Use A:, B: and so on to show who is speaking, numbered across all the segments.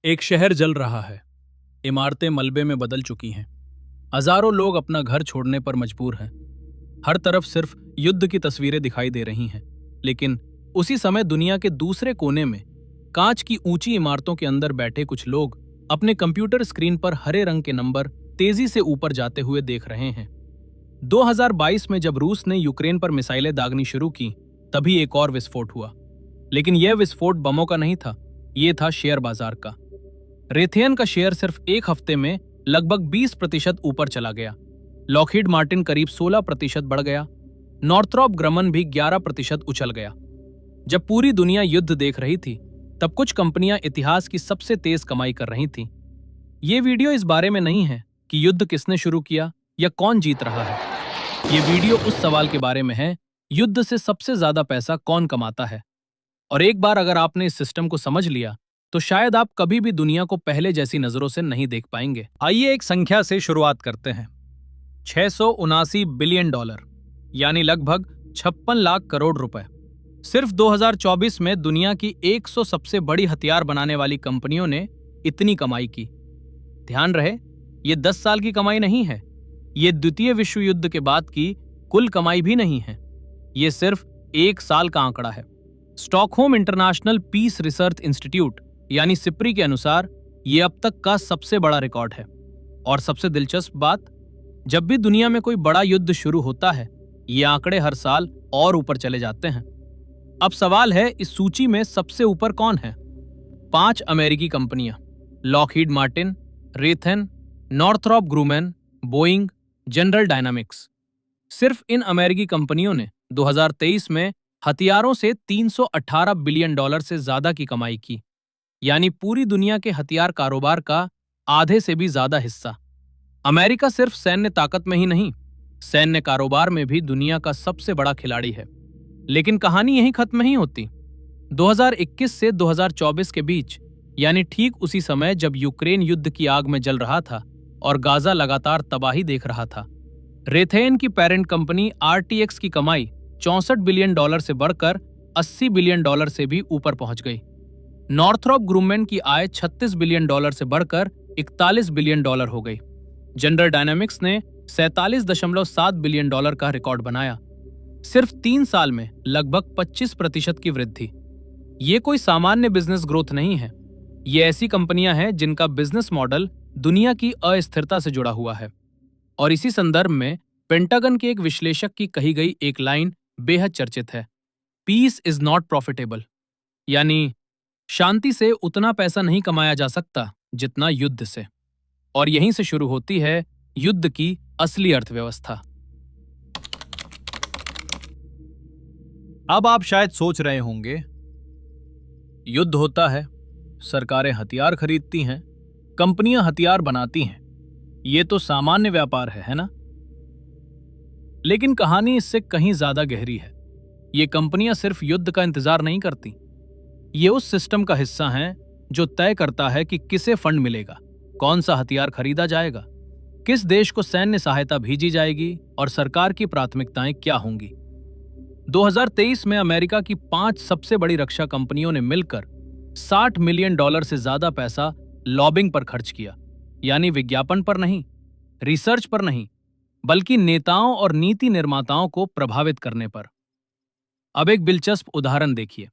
A: एक शहर जल रहा है। इमारतें मलबे में बदल चुकी हैं। हजारों लोग अपना घर छोड़ने पर मजबूर हैं। हर तरफ सिर्फ युद्ध की तस्वीरें दिखाई दे रही हैं। लेकिन उसी समय दुनिया के दूसरे कोने में कांच की ऊंची इमारतों के अंदर बैठे कुछ लोग अपने कंप्यूटर स्क्रीन पर हरे रंग के नंबर तेजी से ऊपर जाते हुए देख रहे हैं। 2022 में जब रूस ने यूक्रेन पर मिसाइलें दागनी शुरू की, तभी एक और विस्फोट हुआ। लेकिन यह विस्फोट बमों का नहीं था, यह था शेयर बाजार का। रेथेन का शेयर सिर्फ एक हफ्ते में लगभग 20% ऊपर चला गया। लॉकहीड मार्टिन करीब 16% बढ़ गया। नॉर्थरॉप ग्रमन भी 11% उछल गया। जब पूरी दुनिया युद्ध देख रही थी, तब कुछ कंपनियां इतिहास की सबसे तेज कमाई कर रही थीं। ये वीडियो इस बारे में नहीं है कि युद्ध किसने शुरू किया या कौन जीत रहा है। ये वीडियो उस सवाल के बारे में है, युद्ध से सबसे ज्यादा पैसा कौन कमाता है। और एक बार अगर आपने इस सिस्टम को समझ लिया, तो शायद आप कभी भी दुनिया को पहले जैसी नजरों से नहीं देख पाएंगे। आइए एक संख्या से शुरुआत करते हैं। 679 बिलियन डॉलर, यानी लगभग 56 लाख करोड़ रुपए। सिर्फ 2024 में दुनिया की 100 सबसे बड़ी हथियार बनाने वाली कंपनियों ने इतनी कमाई की। ध्यान रहे, ये 10 साल की कमाई नहीं है। ये द्वितीय विश्व युद्ध के बाद की कुल कमाई भी नहीं है। ये सिर्फ एक साल का आंकड़ा है। Stockholm International Peace Research Institute यानी सिप्री के अनुसार यह अब तक का सबसे बड़ा रिकॉर्ड है। और सबसे दिलचस्प बात, जब भी दुनिया में कोई बड़ा युद्ध शुरू होता है, ये आंकड़े हर साल और ऊपर चले जाते हैं। अब सवाल है, इस सूची में सबसे ऊपर कौन है? 5 अमेरिकी कंपनियां, Lockheed Martin, Raytheon, Northrop Grumman, Boeing, General Dynamics. सिर्फ इन अमेरिकी कंपनियों ने 2023 में हथियारों से 318 बिलियन डॉलर से ज्यादा की कमाई की, यानी पूरी दुनिया के हथियार कारोबार का आधे से भी ज्यादा हिस्सा। अमेरिका सिर्फ सैन्य ताकत में ही नहीं, सैन्य कारोबार में भी दुनिया का सबसे बड़ा खिलाड़ी है। लेकिन कहानी यहीं खत्म नहीं होती। 2021 से 2024 के बीच, यानी ठीक उसी समय जब यूक्रेन युद्ध की आग में जल रहा था और गाजा लगातार तबाही देख रहा था, रेथेन की पेरेंट कंपनी RTX की कमाई 64 बिलियन डॉलर से बढ़कर 80 बिलियन डॉलर से भी ऊपर पहुंच गई। नॉर्थरॉप ग्रूमैन की आय 36 बिलियन डॉलर से बढ़कर 41 बिलियन डॉलर हो गई। जनरल डायनामिक्स ने 47.7 बिलियन डॉलर का रिकॉर्ड बनाया। सिर्फ 3 साल में लगभग 25% की वृद्धि। ये कोई सामान्य बिजनेस ग्रोथ नहीं है। ये ऐसी कंपनियां हैं जिनका बिजनेस मॉडल दुनिया की अस्थिरता से जुड़ा हुआ है। और इसी संदर्भ में पेंटागन के एक विश्लेषक की कही गई एक लाइन बेहद चर्चित है, पीस इज नॉट प्रॉफिटेबल, यानी शांति से उतना पैसा नहीं कमाया जा सकता जितना युद्ध से। और यहीं से शुरू होती है युद्ध की असली अर्थव्यवस्था। अब आप शायद सोच रहे होंगे, युद्ध होता है, सरकारें हथियार खरीदती हैं, कंपनियां हथियार बनाती हैं, ये तो सामान्य व्यापार है ना? लेकिन कहानी इससे कहीं ज्यादा गहरी है। ये कंपनियां सिर्फ युद्ध का इंतजार नहीं करती, ये उस सिस्टम का हिस्सा हैं जो तय करता है कि किसे फंड मिलेगा, कौन सा हथियार खरीदा जाएगा, किस देश को सैन्य सहायता भेजी जाएगी और सरकार की प्राथमिकताएं क्या होंगी। 2023 में अमेरिका की 5 सबसे बड़ी रक्षा कंपनियों ने मिलकर 60 मिलियन डॉलर से ज्यादा पैसा लॉबिंग पर खर्च किया, यानी विज्ञापन पर नहीं, रिसर्च पर नहीं, बल्कि नेताओं और नीति निर्माताओं को प्रभावित करने पर। अब एक दिलचस्प उदाहरण देखिए।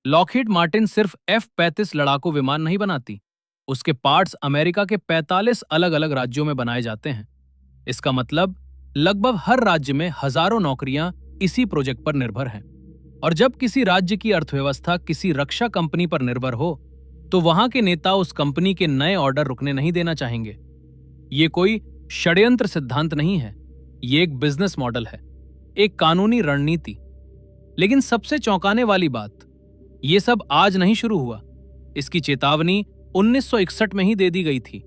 A: लॉकहीड मार्टिन सिर्फ F-35 लड़ाकू विमान नहीं बनाती, उसके पार्ट्स अमेरिका के 45 अलग अलग राज्यों में बनाए जाते हैं। इसका मतलब लगभग हर राज्य में हजारों नौकरियां इसी प्रोजेक्ट पर निर्भर हैं। और जब किसी राज्य की अर्थव्यवस्था किसी रक्षा कंपनी पर निर्भर हो, तो वहां के नेता उस कंपनी के नए ऑर्डर रुकने नहीं देना चाहेंगे। ये कोई षड्यंत्र सिद्धांत नहीं है, ये एक बिजनेस मॉडल है, एक कानूनी रणनीति। लेकिन सबसे चौंकाने वाली बात, ये सब आज नहीं शुरू हुआ। इसकी चेतावनी 1961 में ही दे दी गई थी।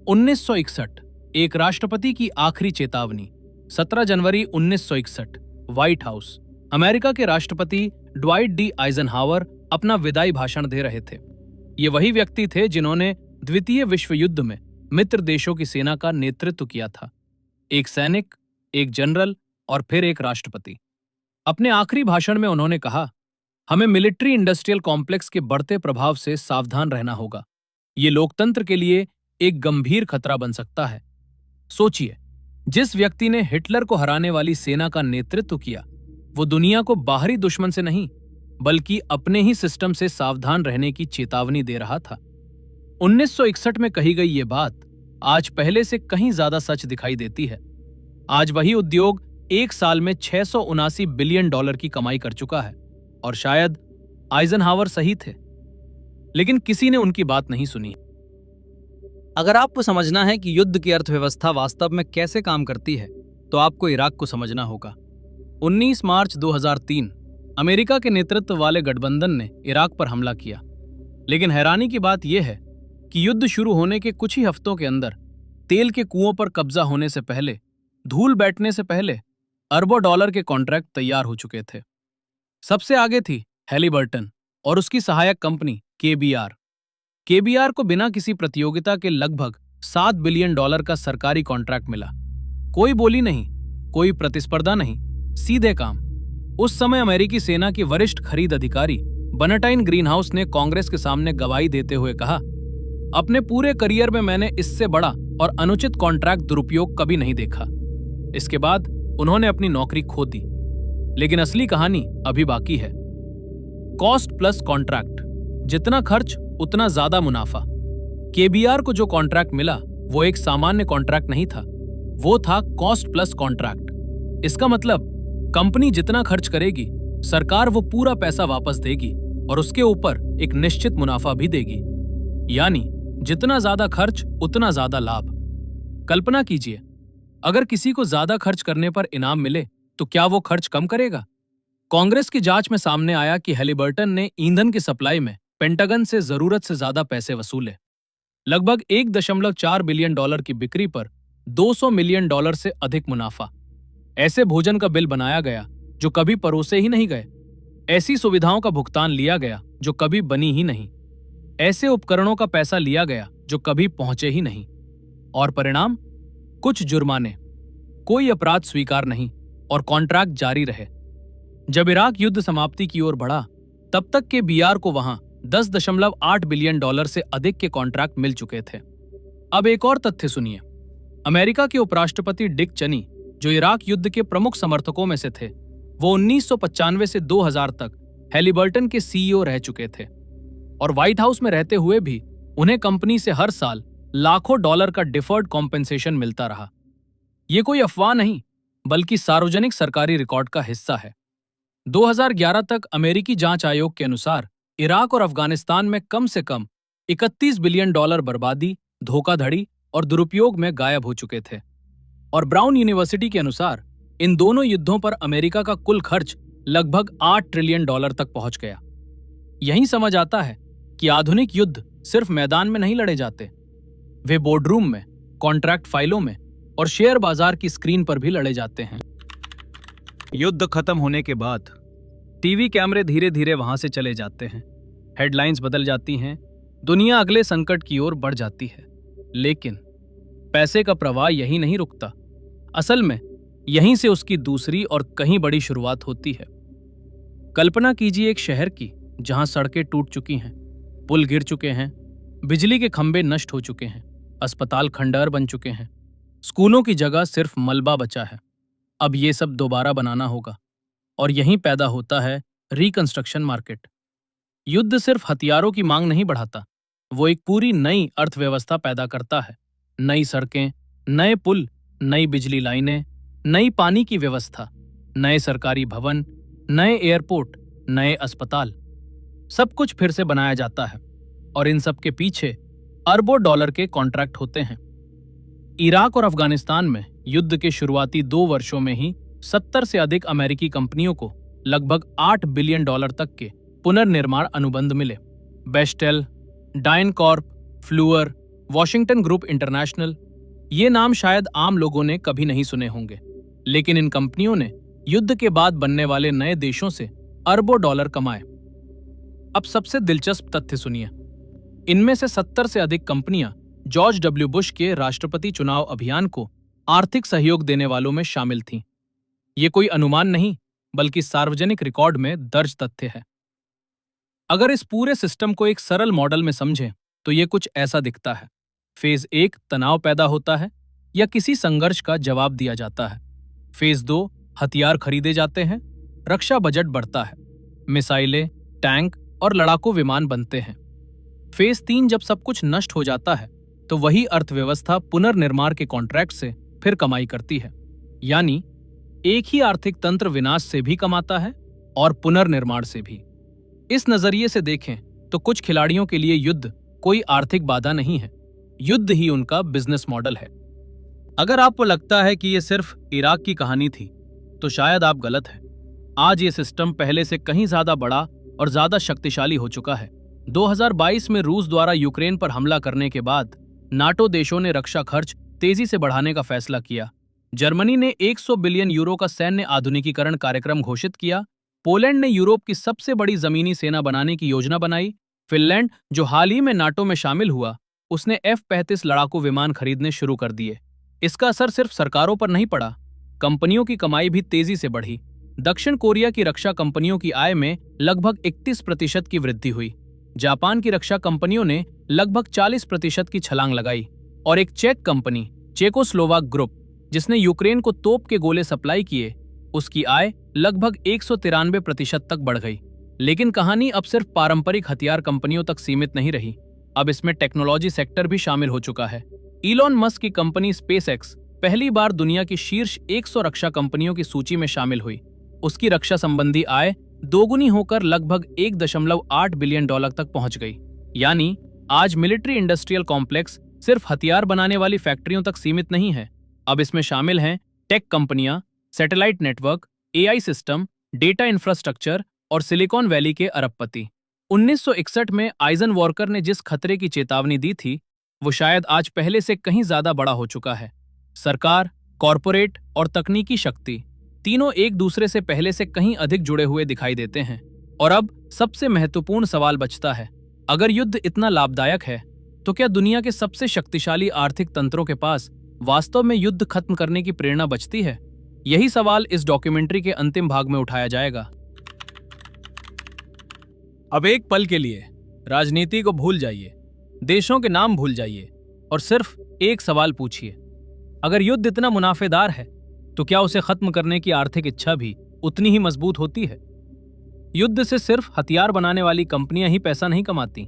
A: 1961, एक राष्ट्रपति की आखिरी चेतावनी। 17 जनवरी 1961, व्हाइट हाउस। अमेरिका के राष्ट्रपति ड्वाइट डी आइजनहावर अपना विदाई भाषण दे रहे थे। ये वही व्यक्ति थे जिन्होंने द्वितीय विश्व युद्ध में मित्र देशों की सेना का नेतृत्व किया था। एक सैनिक, एक जनरल और फिर एक राष्ट्रपति। अपने आखिरी भाषण में उन्होंने कहा, हमें मिलिट्री इंडस्ट्रियल कॉम्प्लेक्स के बढ़ते प्रभाव से सावधान रहना होगा। ये लोकतंत्र के लिए एक गंभीर खतरा बन सकता है। सोचिए, जिस व्यक्ति ने हिटलर को हराने वाली सेना का नेतृत्व किया, वो दुनिया को बाहरी दुश्मन से नहीं, बल्कि अपने ही सिस्टम से सावधान रहने की चेतावनी दे रहा था। 1961 में कही गई ये बात आज पहले से कहीं ज्यादा सच दिखाई देती है। आज वही उद्योग एक साल में $679 बिलियन की कमाई कर चुका है, और शायद आइजनहावर सही थे, लेकिन किसी ने उनकी बात नहीं सुनी।
B: अगर आपको समझना है कि युद्ध की अर्थव्यवस्था वास्तव में कैसे काम करती है, तो आपको इराक को समझना होगा।
A: 19 मार्च 2003 अमेरिका के नेतृत्व वाले गठबंधन ने इराक पर हमला किया, लेकिन हैरानी की बात यह है कि युद्ध शुरू होने के कुछ ही हफ्तों के अंदर तेल के कुओं पर कब्जा होने से पहले, धूल बैठने से पहले अरबों डॉलर के कॉन्ट्रैक्ट तैयार हो चुके थे। सबसे आगे थी हैलिबर्टन और उसकी सहायक कंपनी केबीआर। केबीआर को बिना किसी प्रतियोगिता के लगभग $7 बिलियन का सरकारी कॉन्ट्रैक्ट मिला। कोई बोली नहीं, कोई प्रतिस्पर्धा नहीं, सीधे काम। उस समय अमेरिकी सेना की वरिष्ठ खरीद अधिकारी बनटाइन ग्रीनहाउस ने कांग्रेस के सामने गवाही देते हुए कहा, अपने पूरे करियर में मैंने इससे बड़ा और अनुचित कॉन्ट्रैक्ट दुरुपयोग कभी नहीं देखा। इसके बाद उन्होंने अपनी नौकरी खो दी। लेकिन असली कहानी अभी बाकी है। कॉस्ट प्लस कॉन्ट्रैक्ट, जितना खर्च उतना ज्यादा मुनाफा। केबीआर को जो कॉन्ट्रैक्ट मिला वो एक सामान्य कॉन्ट्रैक्ट नहीं था, वो था कॉस्ट प्लस कॉन्ट्रैक्ट। इसका मतलब कंपनी जितना खर्च करेगी, सरकार वो पूरा पैसा वापस देगी और उसके ऊपर एक निश्चित मुनाफा भी देगी। यानी जितना ज्यादा खर्च उतना ज्यादा लाभ। कल्पना कीजिए, अगर किसी को ज्यादा खर्च करने पर इनाम मिले तो क्या वो खर्च कम करेगा? कांग्रेस की जांच में सामने आया कि हैलिबर्टन ने ईंधन की सप्लाई में पेंटागन से जरूरत से ज्यादा पैसे वसूले। लगभग $1.4 बिलियन की बिक्री पर $200 मिलियन से अधिक मुनाफा। ऐसे भोजन का बिल बनाया गया जो कभी परोसे ही नहीं गए। ऐसी सुविधाओं का भुगतान लिया गया जो कभी बनी ही नहीं। ऐसे उपकरणों का पैसा लिया गया जो कभी पहुंचे ही नहीं। और परिणाम? कुछ जुर्माने, कोई अपराध स्वीकार नहीं, और कॉन्ट्रैक्ट जारी रहे। जब इराक युद्ध समाप्ति की ओर बढ़ा, तब तक के बीआर को वहां $10.8 बिलियन से अधिक के कॉन्ट्रैक्ट मिल चुके थे। अब एक और तथ्य सुनिए। अमेरिका के उपराष्ट्रपति डिक चनी, जो इराक युद्ध के प्रमुख समर्थकों में से थे, वो 1995 से 2000 तक हैलिबर्टन के सीईओ रह चुके थे, और व्हाइट हाउस में रहते हुए भी उन्हें कंपनी से हर साल लाखों डॉलर का डिफर्ड कॉम्पेंसेशन मिलता रहा। ये कोई अफवाह नहीं, बल्कि सार्वजनिक सरकारी रिकॉर्ड का हिस्सा है। 2011 तक अमेरिकी जांच आयोग के अनुसार इराक और अफगानिस्तान में कम से कम $31 बिलियन बर्बादी, धोखाधड़ी और दुरुपयोग में गायब हो चुके थे। और ब्राउन यूनिवर्सिटी के अनुसार इन दोनों युद्धों पर अमेरिका का कुल खर्च लगभग $8 ट्रिलियन तक पहुंच गया। यहीं समझ आता है कि आधुनिक युद्ध सिर्फ मैदान में नहीं लड़े जाते, वे बोर्डरूम में, कॉन्ट्रैक्ट फाइलों में और शेयर बाजार की स्क्रीन पर भी लड़े जाते हैं। युद्ध खत्म होने के बाद टीवी कैमरे धीरे धीरे वहां से चले जाते हैं, हेडलाइंस बदल जाती हैं, दुनिया अगले संकट की ओर बढ़ जाती है। लेकिन पैसे का प्रवाह यहीं नहीं रुकता। असल में यहीं से उसकी दूसरी और कहीं बड़ी शुरुआत होती है। कल्पना कीजिए एक शहर की जहां सड़कें टूट चुकी हैं, पुल गिर चुके हैं, बिजली के खंभे नष्ट हो चुके हैं, अस्पताल खंडहर बन चुके हैं, स्कूलों की जगह सिर्फ मलबा बचा है। अब ये सब दोबारा बनाना होगा, और यहीं पैदा होता है रिकंस्ट्रक्शन मार्केट। युद्ध सिर्फ हथियारों की मांग नहीं बढ़ाता, वो एक पूरी नई अर्थव्यवस्था पैदा करता है। नई सड़कें, नए पुल, नई बिजली लाइनें, नई पानी की व्यवस्था, नए सरकारी भवन, नए एयरपोर्ट, नए अस्पताल, सब कुछ फिर से बनाया जाता है, और इन सब के पीछे अरबों डॉलर के कॉन्ट्रैक्ट होते हैं। इराक और अफगानिस्तान में युद्ध के शुरुआती 2 वर्षों में ही 70 से अधिक अमेरिकी कंपनियों को लगभग $8 बिलियन तक के पुनर्निर्माण अनुबंध मिले। बेस्टेल, डाइनकॉर्प, फ्लूअर, वॉशिंगटन ग्रुप इंटरनेशनल, ये नाम शायद आम लोगों ने कभी नहीं सुने होंगे, लेकिन इन कंपनियों ने युद्ध के बाद बनने वाले नए देशों से अरबों डॉलर कमाए। अब सबसे दिलचस्प तथ्य सुनिए। इनमें से 70 से अधिक कंपनियां जॉर्ज डब्ल्यू बुश के राष्ट्रपति चुनाव अभियान को आर्थिक सहयोग देने वालों में शामिल थीं। ये कोई अनुमान नहीं, बल्कि सार्वजनिक रिकॉर्ड में दर्ज तथ्य है। अगर इस पूरे सिस्टम को एक सरल मॉडल में समझें तो ये कुछ ऐसा दिखता है। फेज 1 तनाव पैदा होता है या किसी संघर्ष का जवाब दिया जाता है। फेज 2 हथियार खरीदे जाते हैं, रक्षा बजट बढ़ता है, मिसाइलें, टैंक और लड़ाकू विमान बनते हैं। फेज 3 जब सब कुछ नष्ट हो जाता है तो वही अर्थव्यवस्था पुनर्निर्माण के कॉन्ट्रैक्ट से फिर कमाई करती है। यानी एक ही आर्थिक तंत्र विनाश से भी कमाता है और पुनर्निर्माण से भी। इस नजरिए से देखें तो कुछ खिलाड़ियों के लिए युद्ध कोई आर्थिक बाधा नहीं है, युद्ध ही उनका बिजनेस मॉडल है।
B: अगर आपको लगता है कि ये सिर्फ इराक की कहानी थी तो शायद आप गलत हैं। आज ये सिस्टम पहले से कहीं ज्यादा बड़ा और ज्यादा शक्तिशाली हो चुका है। 2022 में रूस द्वारा यूक्रेन पर हमला करने के बाद नाटो देशों ने रक्षा खर्च तेजी से बढ़ाने का फैसला किया। जर्मनी ने 100 बिलियन यूरो का सैन्य आधुनिकीकरण कार्यक्रम घोषित किया। पोलैंड ने यूरोप की सबसे बड़ी जमीनी सेना बनाने की योजना बनाई। फिनलैंड, जो हाल ही में नाटो में शामिल हुआ, उसने F-35 लड़ाकू विमान खरीदने शुरू कर दिए। इसका असर सिर्फ सरकारों पर नहीं पड़ा, कंपनियों की कमाई भी तेजी से बढ़ी। दक्षिण कोरिया की रक्षा कंपनियों की आय में लगभग 31% की वृद्धि हुई। जापान की रक्षा कंपनियों ने लगभग 40% की छलांग लगाई और एक चेक कंपनी, चेकोस्लोवाक ग्रुप, जिसने यूक्रेन को तोप के गोले सप्लाई किए, उसकी आय लगभग 193% तक बढ़ गई। लेकिन कहानी अब सिर्फ पारंपरिक हथियार कंपनियों तक सीमित नहीं रही। अब इसमें टेक्नोलॉजी सेक्टर भी शामिल हो चुका है। इलॉन मस्क की कंपनी स्पेसएक्स पहली बार दुनिया की शीर्ष 100 रक्षा कंपनियों की सूची में शामिल हुई। उसकी रक्षा संबंधी आय दोगुनी होकर लगभग $1.8 बिलियन तक पहुंच गई। यानी आज मिलिट्री इंडस्ट्रियल कॉम्प्लेक्स सिर्फ हथियार बनाने वाली फैक्ट्रियों तक सीमित नहीं है। अब इसमें शामिल हैं टेक कंपनियां, satellite network, AI system, data infrastructure और सिलिकॉन वैली के अरबपति। 1961 में आइजनवॉकर ने जिस खतरे की चेतावनी दी थी, वो शायद आज पहले से कहीं ज्यादा बड़ा हो चुका है। सरकार, कॉरपोरेट और तकनीकी शक्ति तीनों एक दूसरे से पहले से कहीं अधिक जुड़े हुए दिखाई देते हैं। और अब सबसे महत्वपूर्ण सवाल बचता है, अगर युद्ध इतना लाभदायक है तो क्या दुनिया के सबसे शक्तिशाली आर्थिक तंत्रों के पास वास्तव में युद्ध खत्म करने की प्रेरणा बचती है? यही सवाल इस डॉक्यूमेंट्री के अंतिम भाग में उठाया जाएगा।
A: अब एक पल के लिए राजनीति को भूल जाइए, देशों के नाम भूल जाइए और सिर्फ एक सवाल पूछिए, अगर युद्ध इतना मुनाफेदार है तो क्या उसे खत्म करने की आर्थिक इच्छा भी उतनी ही मजबूत होती है? युद्ध से सिर्फ हथियार बनाने वाली कंपनियां ही पैसा नहीं कमाती।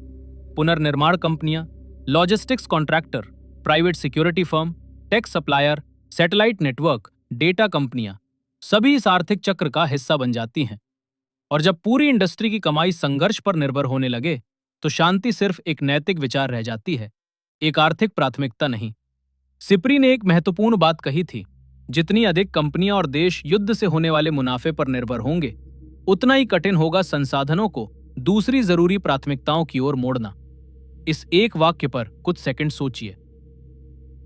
A: पुनर्निर्माण कंपनियां, logistics contractor, private security firm, tech supplier, satellite network, data कंपनियां सभी इस आर्थिक चक्र का हिस्सा बन जाती हैं। और जब पूरी इंडस्ट्री की कमाई संघर्ष पर निर्भर होने लगे तो शांति सिर्फ एक नैतिक विचार रह जाती है, एक आर्थिक प्राथमिकता नहीं। सिप्री ने एक महत्वपूर्ण बात कही थी, जितनी अधिक कंपनियां और देश युद्ध से होने वाले मुनाफे पर निर्भर होंगे, उतना ही कठिन होगा संसाधनों को दूसरी जरूरी प्राथमिकताओं की ओर मोड़ना। इस एक वाक्य पर कुछ सेकंड सोचिए।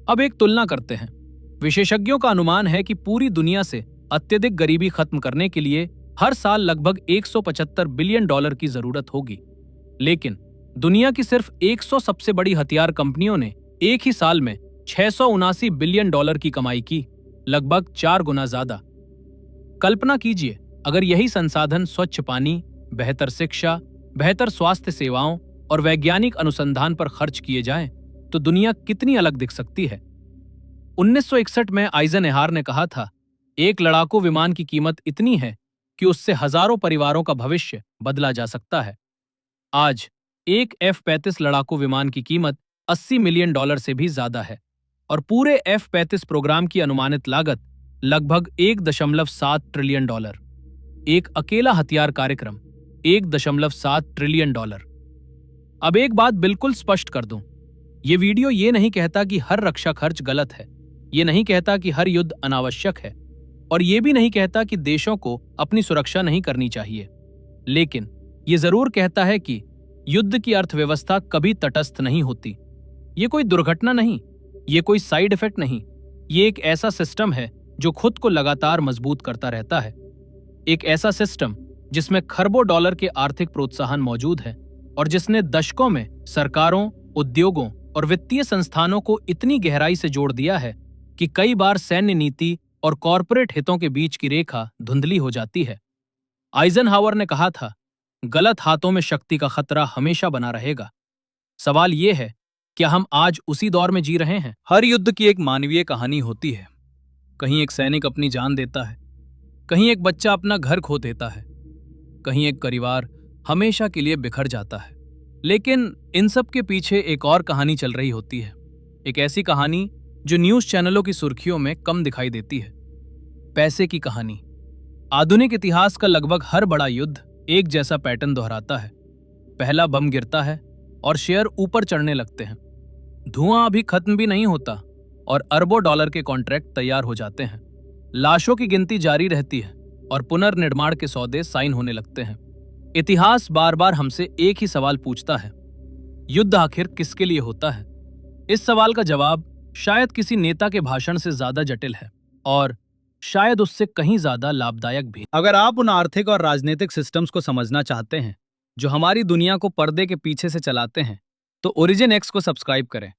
A: अब एक तुलना करते हैं। विशेषज्ञों का अनुमान है कि पूरी दुनिया से अत्यधिक गरीबी खत्म करने के लिए हर साल लगभग $175 बिलियन की जरूरत होगी। लेकिन दुनिया की सिर्फ 100 सबसे बड़ी हथियार कंपनियों ने एक ही साल में $679 बिलियन की कमाई की, लगभग 4 गुना ज्यादा। कल्पना कीजिए, अगर यही संसाधन स्वच्छ पानी, बेहतर शिक्षा, बेहतर स्वास्थ्य सेवाओं और वैज्ञानिक अनुसंधान पर खर्च किए जाएं, तो दुनिया कितनी अलग दिख सकती है। 1961 में आइजनहावर ने कहा था, एक लड़ाकू विमान की कीमत इतनी है कि उससे हजारों परिवारों का भविष्य बदला जा सकता है। आज एक F-35 लड़ाकू विमान की कीमत $80 मिलियन से भी ज्यादा है और पूरे F-35 प्रोग्राम की अनुमानित लागत लगभग $1.7 ट्रिलियन। एक अकेला हथियार कार्यक्रम $1.7 ट्रिलियन। अब एक बात बिल्कुल स्पष्ट कर दूं, ये वीडियो ये नहीं कहता कि हर रक्षा खर्च गलत है, ये नहीं कहता कि हर युद्ध अनावश्यक है, और ये भी नहीं कहता कि देशों को अपनी सुरक्षा नहीं करनी चाहिए। लेकिन ये जरूर कहता है कि युद्ध की अर्थव्यवस्था कभी तटस्थ नहीं होती। ये कोई दुर्घटना नहीं, ये कोई साइड इफेक्ट नहीं, ये एक ऐसा सिस्टम है जो खुद को लगातार मजबूत करता रहता है। एक ऐसा सिस्टम जिसमें खरबों डॉलर के आर्थिक प्रोत्साहन मौजूद है और जिसने दशकों में सरकारों, उद्योगों और वित्तीय संस्थानों को इतनी गहराई से जोड़ दिया है कि कई बार सैन्य नीति और कॉरपोरेट हितों के बीच की रेखा धुंधली हो जाती है। आइजनहावर ने कहा था,
B: गलत हाथों में शक्ति का खतरा हमेशा बना रहेगा। सवाल यह है, क्या हम आज उसी दौर में जी रहे हैं?
A: हर युद्ध की एक मानवीय कहानी होती है। कहीं एक सैनिक अपनी जान देता है, कहीं एक बच्चा अपना घर खो देता है, कहीं एक परिवार हमेशा के लिए बिखर जाता है। लेकिन इन सब के पीछे एक और कहानी चल रही होती है, एक ऐसी कहानी जो न्यूज़ चैनलों की सुर्खियों में कम दिखाई देती है। पैसे की कहानी। आधुनिक इतिहास का लगभग हर बड़ा युद्ध एक जैसा पैटर्न दोहराता है। पहला बम गिरता है और शेयर ऊपर चढ़ने लगते हैं। धुआं अभी खत्म भी नहीं होता और अरबों डॉलर के कॉन्ट्रैक्ट तैयार हो जाते हैं। लाशों की गिनती जारी रहती है और पुनर्निर्माण के सौदे साइन होने लगते हैं। इतिहास बार बार हमसे एक ही सवाल पूछता है, युद्ध आखिर किसके लिए होता है? इस सवाल का जवाब शायद किसी नेता के भाषण से ज्यादा जटिल है और शायद उससे कहीं ज्यादा लाभदायक भी।
B: अगर आप उन आर्थिक और राजनीतिक सिस्टम्स को समझना चाहते हैं जो हमारी दुनिया को पर्दे के पीछे से चलाते हैं, तो ओरिजिन एक्स को सब्सक्राइब करें।